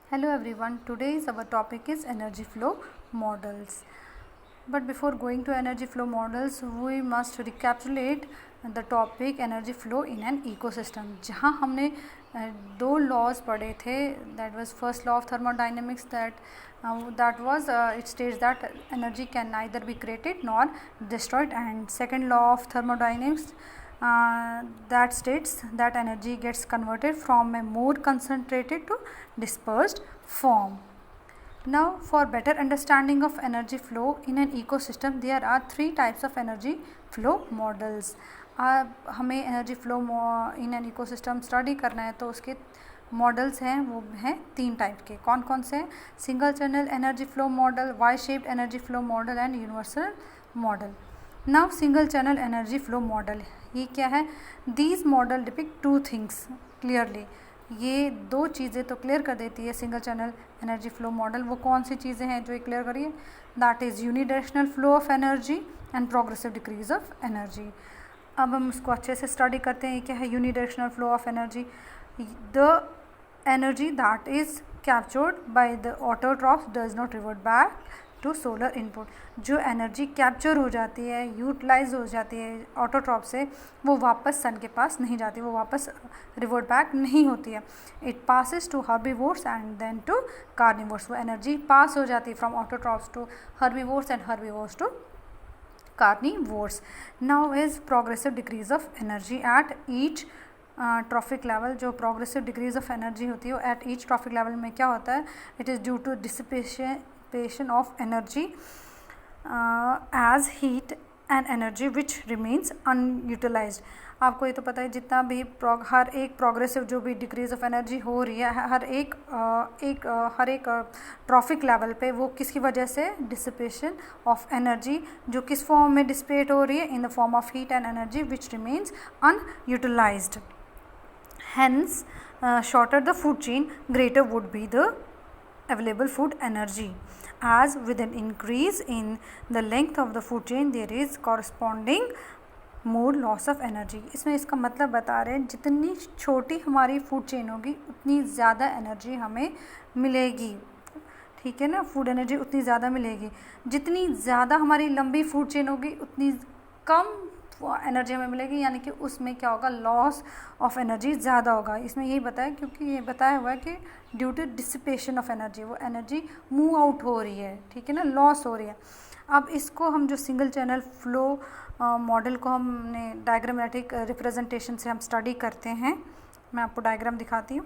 Hello everyone, today's our topic is energy flow models. But before going to energy flow models, we must recapitulate the topic energy flow in an ecosystem. जहाँ हमने दो laws पढ़े थे, that was first law of thermodynamics that was it states that energy can neither be created nor destroyed, and second law of thermodynamics that states that energy gets converted from a more concentrated to dispersed form. Now, for better understanding of energy flow in an ecosystem, there are three types of energy flow models. हमें energy flow in an ecosystem study करना है तो उसके models हैं वो हैं तीन type के. कौन कौन से हैं? Single channel energy flow model, Y shaped energy flow model and universal model. Now single channel energy flow model ये क्या है? These model depict two things clearly. ये दो चीज़ें तो क्लियर कर देती है single channel energy flow model. वो कौन सी चीज़ें हैं जो ये क्लियर करिए? That is unidirectional flow of energy and progressive decrease of energy. अब हम इसको अच्छे से स्टडी करते हैं. क्या है unidirectional flow of energy? The energy that is captured by the autotrophs does not revert back to solar input. जो एनर्जी कैप्चर हो जाती है, यूटिलाइज हो जाती है ऑटोट्रॉप से, वो वापस सन के पास नहीं जाती, वो वापस रिवर्ट बैक नहीं होती है. It passes to herbivores and then to carnivores. वो एनर्जी पास हो जाती है from autotrophs to herbivores and herbivores to carnivores. Now is progressive decrease of energy at each trophic level. जो प्रोग्रेसिव डिक्रीज ऑफ एनर्जी होती है eight each trophic level में क्या होता है? It is due to dissipation of energy as heat and energy which remains unutilized. आपको ये तो पता है जितना भी हर एक प्रोग्रेसिव जो भी डिक्रीज ऑफ एनर्जी हो रही है हर एक ट्रॉफिक लेवल पे, वो किसकी वजह से? Dissipation of energy. जो किस फॉर्म में डिसिपेट हो रही है? In the form of heat and energy which remains unutilised. Hence, shorter the food chain, greater would be the available food energy. As with an increase in the length of the food chain, there is corresponding more loss of energy. इसमें इसका मतलब बता रहे हैं जितनी छोटी हमारी food chain होगी उतनी ज़्यादा एनर्जी हमें मिलेगी. ठीक है ना? फूड एनर्जी उतनी ज़्यादा मिलेगी. जितनी ज़्यादा हमारी लंबी फूड चेन होगी उतनी कम एनर्जी हमें मिलेगी, यानी कि उसमें क्या होगा? लॉस ऑफ एनर्जी ज़्यादा होगा. इसमें यही बताया क्योंकि ये बताया हुआ है कि due to dissipation of energy वो एनर्जी मूव आउट हो रही है. ठीक है ना? लॉस हो रही है. अब इसको हम जो सिंगल चैनल फ्लो मॉडल को हमने डायग्रामेटिक रिप्रेजेंटेशन से हम स्टडी करते हैं. मैं आपको डायग्राम दिखाती हूँ.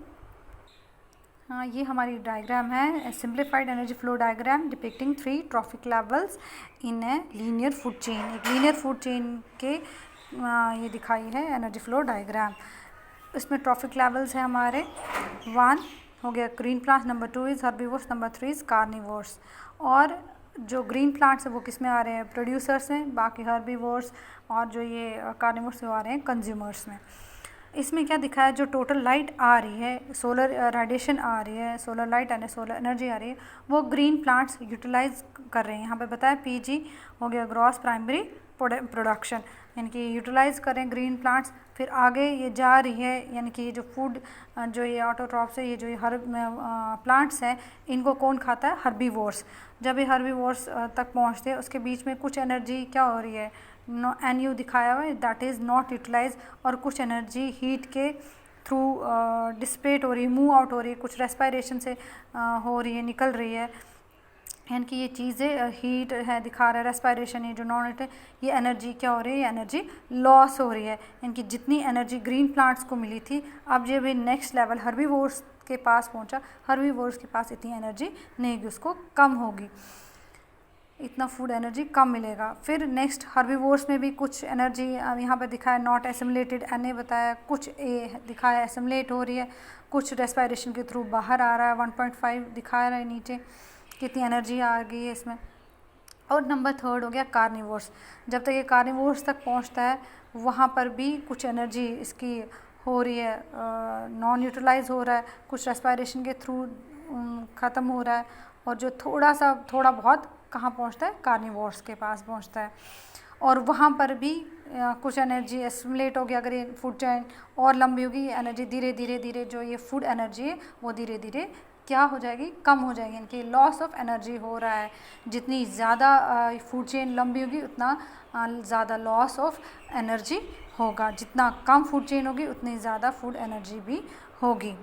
हाँ, ये हमारी डायग्राम है. Simplified energy flow diagram depicting three trophic levels in a linear food chain. एक लीनियर फूड चेन के ये दिखाई है एनर्जी फ्लो डायग्राम. इसमें ट्रॉफिक लेवल्स हैं हमारे. 1 हो गया green plants, number 2 is herbivores, number 3 is carnivores. और जो ग्रीन प्लांट्स हैं वो किस में आ रहे हैं? प्रोड्यूसर्स हैं. बाकी हर्बीवोर्स और जो ये कार्निवोर्स वो आ रहे हैं कंज्यूमर्स में. इसमें क्या दिखा है? जो टोटल लाइट आ रही है, सोलर रेडिएशन आ रही है, solar light and solar energy आ रही है, वो ग्रीन प्लांट्स यूटिलाइज कर रहे हैं. यहाँ पे बताया पीजी हो गया ग्रॉस प्राइमरी प्रोडक्शन, यानी कि यूटिलाइज करें ग्रीन प्लांट्स. फिर आगे ये जा रही है, यानी कि ये जो फूड जो ये ऑटोट्रॉप्स है, ये जो ये प्लांट्स हैं, इनको कौन खाता है? हर्बीवोर्स. जब ये हर्बीवोर्स तक पहुँचते हैं उसके बीच में कुछ एनर्जी क्या हो रही है? NU दिखाया हुआ है, दैट इज़ नॉट यूटिलाइज. और कुछ एनर्जी हीट के थ्रू डिसिपेट हो रही है, मूव आउट हो रही है, कुछ रेस्पायरेशन से हो रही है, निकल रही है. यानी कि ये चीज़ें हीट है दिखा रहा है, रेस्पायरेशन है जो नॉन हीट है, ये एनर्जी क्या हो रही है? ये एनर्जी लॉस हो रही है. यानी कि जितनी एनर्जी ग्रीन प्लांट्स को मिली थी, अब जब ये नेक्स्ट लेवल हर्बीवोर्स के पास पहुंचा, हर्बीवोर्स के पास इतनी एनर्जी नहीं होगी, उसको कम होगी, इतना फूड एनर्जी कम मिलेगा. फिर नेक्स्ट हर्बीवोर्स में भी कुछ एनर्जी यहाँ पर दिखाया नॉट एसिमुलेटेड, NA बताया. कुछ A दिखाया एसिमुलेट हो रही है, कुछ रेस्पायरेशन के थ्रू बाहर आ रहा है. 1.5 दिखा रहा है नीचे कितनी एनर्जी आ गई है इसमें. और नंबर 3 हो गया कार्निवोर्स. जब तक ये कार्निवोर्स तक पहुँचता है वहाँ पर भी कुछ एनर्जी इसकी हो रही है, नॉन यूटिलाइज हो रहा है, कुछ रेस्पायरेशन के थ्रू ख़त्म हो रहा है. और जो थोड़ा बहुत कहाँ पहुँचता है? कार्निवोर्स के पास पहुँचता है. और वहाँ पर भी कुछ एनर्जी एसिमुलेट हो गया. अगर ये फूड चेन और लंबी होगी, एनर्जी धीरे धीरे जो ये फूड एनर्जी है वो धीरे धीरे क्या हो जाएगी, कम हो जाएगी, इनकी लॉस ऑफ एनर्जी हो रहा है। जितनी ज़्यादा फूड चेन लंबी होगी उतना ज़्यादा लॉस ऑफ एनर्जी होगा, जितना कम फूड चेन होगी उतनी ज़्यादा फूड एनर्जी भी होगी।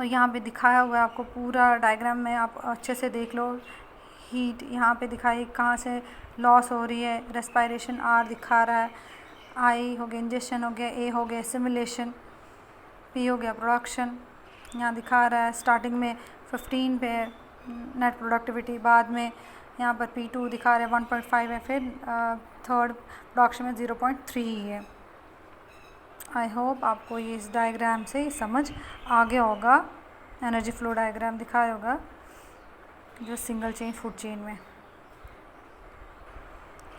और यहाँ पे दिखाया हुआ है आपको पूरा डायग्राम में, आप अच्छे से देख लो। हीट यहाँ पे दिखाई कहाँ से लॉस हो रही है, रेस्पायरेशन आर दिखा रहा है, आई हो गया इंजेक्शन हो गया, ए हो गया सिमुलेशन, पी हो गया प्रोडक्शन। यहाँ दिखा रहा है स्टार्टिंग में 15 पे नेट प्रोडक्टिविटी, बाद में यहाँ पर P2 दिखा रहा है 1.5 है, फिर थर्ड प्रोडक्शन में 0.3 ही है। आई होप आपको ये इस डायग्राम से समझ आ गया होगा। एनर्जी फ्लो डायग्राम दिखाया होगा जो सिंगल चेन फूड चेन में।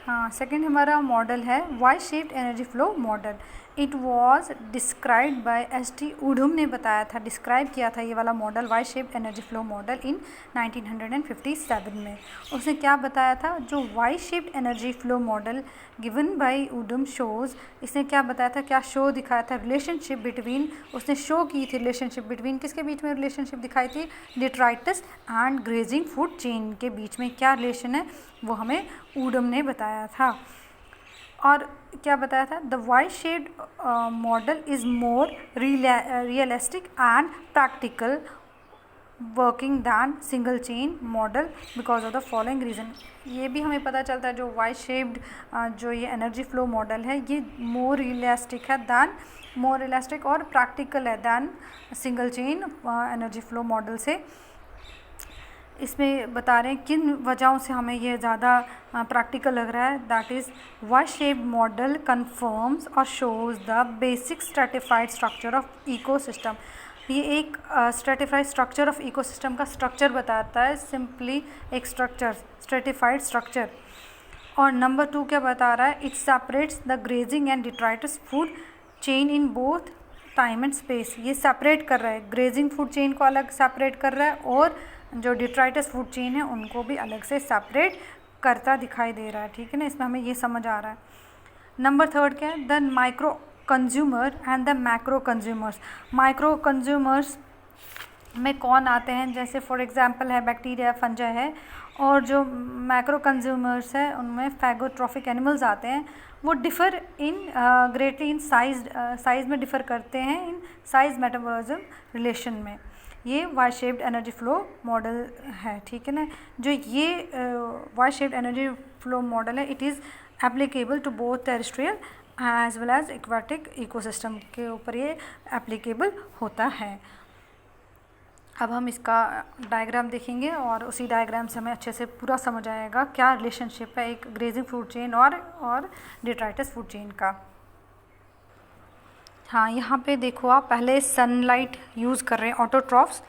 हाँ, सेकंड हमारा मॉडल है Y shaped energy flow model. It was described by ST. Odum ने बताया था, डिस्क्राइब किया था ये वाला model Y shaped energy flow model in 1957 में। उसने क्या बताया था, जो Y shaped energy flow model given by Odum shows, इसने क्या बताया था, क्या शो दिखाया था, रिलेशनशिप बिटवीन, उसने शो की थी रिलेशनशिप बिटवीन, किसके बीच में रिलेशनशिप दिखाई थी, detritus and grazing food chain के बीच में क्या रिलेशन है वो हमें उडुम ने बताया था। और क्या बताया था, the Y shaped model is more realistic and practical working than single chain model because of the following reason. ये भी हमें पता चलता है जो वाई शेप्ड जो ये एनर्जी फ्लो मॉडल है ये मोर रियलिस्टिक है दैन, मोर रियलिस्टिक और प्रैक्टिकल है than single chain energy flow model से। इसमें बता रहे हैं किन वजहों से हमें ये ज़्यादा प्रैक्टिकल लग रहा है। That is Y shaped model confirms और shows the basic stratified structure of ecosystem. ये एक स्ट्रेटिफाइड स्ट्रक्चर ऑफ इकोसिस्टम का स्ट्रक्चर बताता है, सिंपली एक स्ट्रक्चर, स्ट्रेटिफाइड स्ट्रक्चर। और नंबर 2 क्या बता रहा है, it separates the grazing and detritus food chain in both time and space. ये सेपरेट कर रहा है, ग्रेजिंग फूड चेन को अलग सेपरेट कर रहा है और जो डिट्राइटस फूड चेन है उनको भी अलग से सेपरेट करता दिखाई दे रहा है। ठीक है ना, इसमें हमें ये समझ आ रहा है। नंबर 3 क्या है, the micro consumer and the macro consumers. Micro consumers में कौन आते हैं, जैसे फॉर एग्जांपल है बैक्टीरिया, फंजा है, और जो मैक्रो कंज्यूमर्स है उनमें फैगोट्रॉफिक एनिमल्स आते हैं। वो differ in greatly in size में डिफ़र करते हैं, इन साइज़ मेटाबॉलिज्म रिलेशन में। ये Y shaped energy flow model है। ठीक है ना, जो ये Y shaped energy flow model है it is applicable to both terrestrial as well as aquatic ecosystem के ऊपर ये एप्लीकेबल होता है। अब हम इसका डायग्राम देखेंगे और उसी डायग्राम से हमें अच्छे से पूरा समझ आएगा क्या रिलेशनशिप है एक ग्रेजिंग फूड चेन और डिट्राइटस फूड चेन का। हाँ, यहाँ पे देखो आप पहले सनलाइट यूज़ कर रहे हैं ऑटोट्रॉफ्स।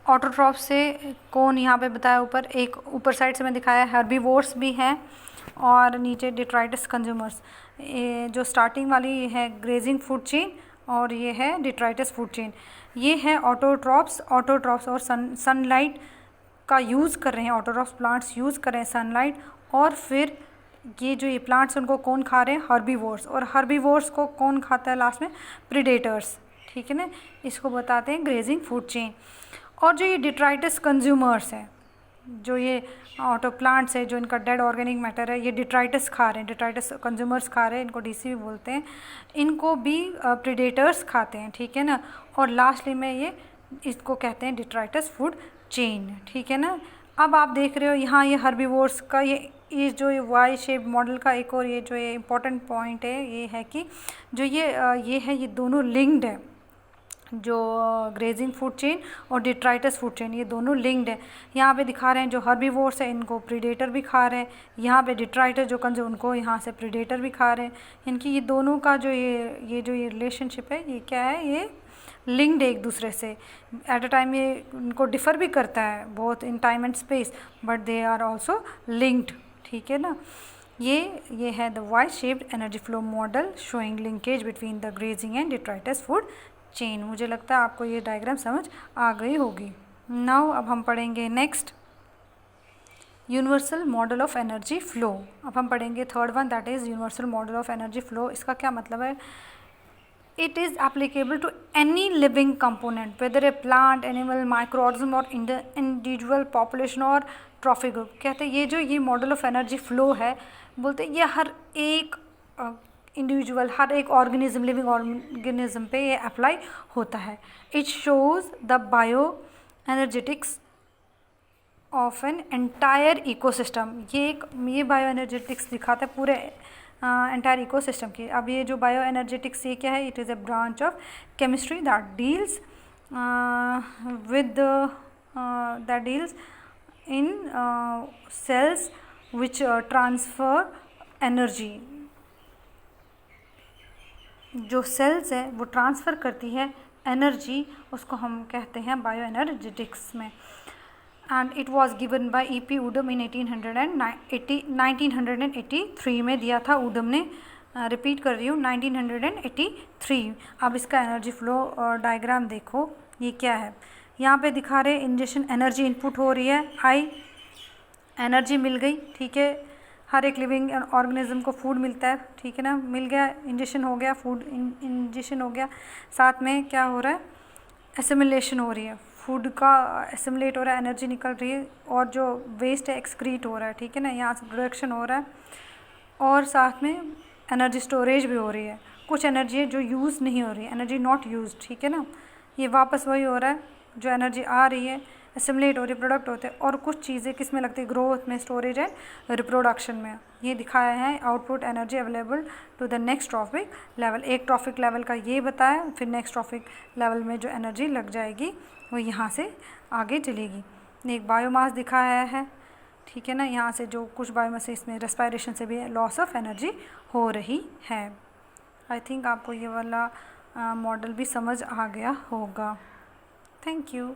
ऑटोट्रॉफ से कौन यहाँ पे बताया, ऊपर एक ऊपर साइड से मैं दिखाया है हर्बीवोर्स भी हैं और नीचे डिट्राइटस कंज्यूमर्स। जो स्टार्टिंग वाली है ग्रेजिंग फूड चेन और ये है डिट्राइटस फूड चेन। ये है ऑटोट्रॉफ्स और सनलाइट का यूज़ कर रहे हैं, ऑटोट्रॉफ्स प्लांट्स यूज़ कर रहे हैं सनलाइट, और फिर ये जो ये प्लांट्स उनको कौन खा रहे हैं, हर्बीवोर्स, और हर्बीवोर्स को कौन खाता है लास्ट में, प्रीडेटर्स। ठीक है ना, इसको बताते हैं ग्रेजिंग फूड चेन। और जो ये डिट्राइटस कंज्यूमर्स हैं, जो ये ऑटो प्लांट्स है, जो इनका डेड ऑर्गेनिक मैटर है, ये डिट्राइटस खा रहे हैं, डिट्राइटस कंज्यूमर्स खा रहे हैं, इनको डीसी भी बोलते हैं, इनको भी प्रीडेटर्स खाते हैं। ठीक है ना, और लास्टली में ये इसको कहते हैं डिट्राइटस फूड चेन। ठीक है ना, अब आप देख रहे हो यहाँ ये हर्बीवोर्स का ये जो ये वाई शेप मॉडल का एक और ये जो ये इम्पोर्टेंट पॉइंट है ये है कि जो ये दोनों लिंक्ड है, जो ग्रेजिंग फूड चेन और डिट्राइटस फूड चेन ये दोनों लिंक्ड है। यहाँ पे दिखा रहे हैं जो हर्बीवोर्स है इनको प्रीडेटर भी खा रहे हैं, यहाँ पे डिट्राइटस जो कंज्यूम उनको यहाँ से प्रीडेटर भी खा रहे हैं। इनकी ये दोनों का जो ये रिलेशनशिप है ये क्या है, ये लिंक्ड है एक दूसरे से। एट अ टाइम ये इनको डिफ़र भी करता है बहुत in time and space, but they are also linked. ठीक है ना, ये है the Y shaped energy flow model showing linkage between the grazing and detritus food chain. मुझे लगता है आपको ये डायग्राम समझ आ गई होगी। नाउ अब हम पढ़ेंगे next universal model of energy flow. अब हम पढ़ेंगे third one, that is universal model of energy flow. इसका क्या मतलब है, It is applicable to any living component, whether a plant, animal, microorganism or individual population or trophic group. कहते हैं ये जो ये मॉडल ऑफ एनर्जी फ्लो है, बोलते हैं ये हर एक इंडिविजुअल, हर एक ऑर्गेनिज्म, लिविंग ऑर्गेनिज्म पे ये अप्लाई होता है. It shows the bio energetics of an entire ecosystem. ये बायो एनर्जेटिक्स दिखाता है पूरे एंटायर इकोसिस्टम की. अब ये जो बायो एनर्जेटिक्स ये क्या है? It is a branch of chemistry that deals in cells which transfer energy. जो सेल्स है वो ट्रांसफ़र करती है एनर्जी, उसको हम कहते हैं बायो एनर्जेटिक्स में. And it was given by E.P. ऊडम इन 1983 में दिया था ऊडम ने. रिपीट कर रही हूँ, 1983. अब इसका एनर्जी फ्लो डायग्राम देखो, ये क्या है. यहाँ पे दिखा रहे इंजेक्शन एनर्जी इनपुट हो रही है, आई एनर्जी मिल गई, ठीक है. हर एक लिविंग ऑर्गेनिज्म को फूड मिलता है, ठीक है ना, मिल गया, इंजेक्शन हो गया, फूड इंजेक्शन हो गया. साथ में क्या हो रहा है? एसिमिलेशन हो रही है, फूड का एसिमुलेट हो रहा है, एनर्जी निकल रही है, और जो वेस्ट है एक्सक्रीट हो रहा है, ठीक है ना, यहाँ से प्रोडक्शन हो रहा है. और साथ में एनर्जी स्टोरेज भी हो रही है. कुछ एनर्जी है जो यूज़ नहीं हो रही है, एनर्जी नॉट यूज्ड, ठीक है ना. ये वापस वही हो रहा है, जो एनर्जी आ रही है एसिमुलेट हो रही है, प्रोडक्ट होते हैं. और कुछ चीज़ें किस में लगती है? ग्रोथ में, स्टोरेज एंड रिप्रोडक्शन में. ये दिखाया है output energy available to the next trophic level. एक ट्रॉफिक लेवल का ये बताया, फिर नेक्स्ट ट्रॉफिक लेवल में जो एनर्जी लग जाएगी वो यहाँ से आगे चलेगी. एक बायोमास दिखाया है, ठीक है ना. यहाँ से जो कुछ बायोमास इसमें रेस्पायरेशन से भी लॉस ऑफ एनर्जी हो रही है. आई थिंक आपको ये वाला मॉडल भी समझ आ गया होगा. Thank you.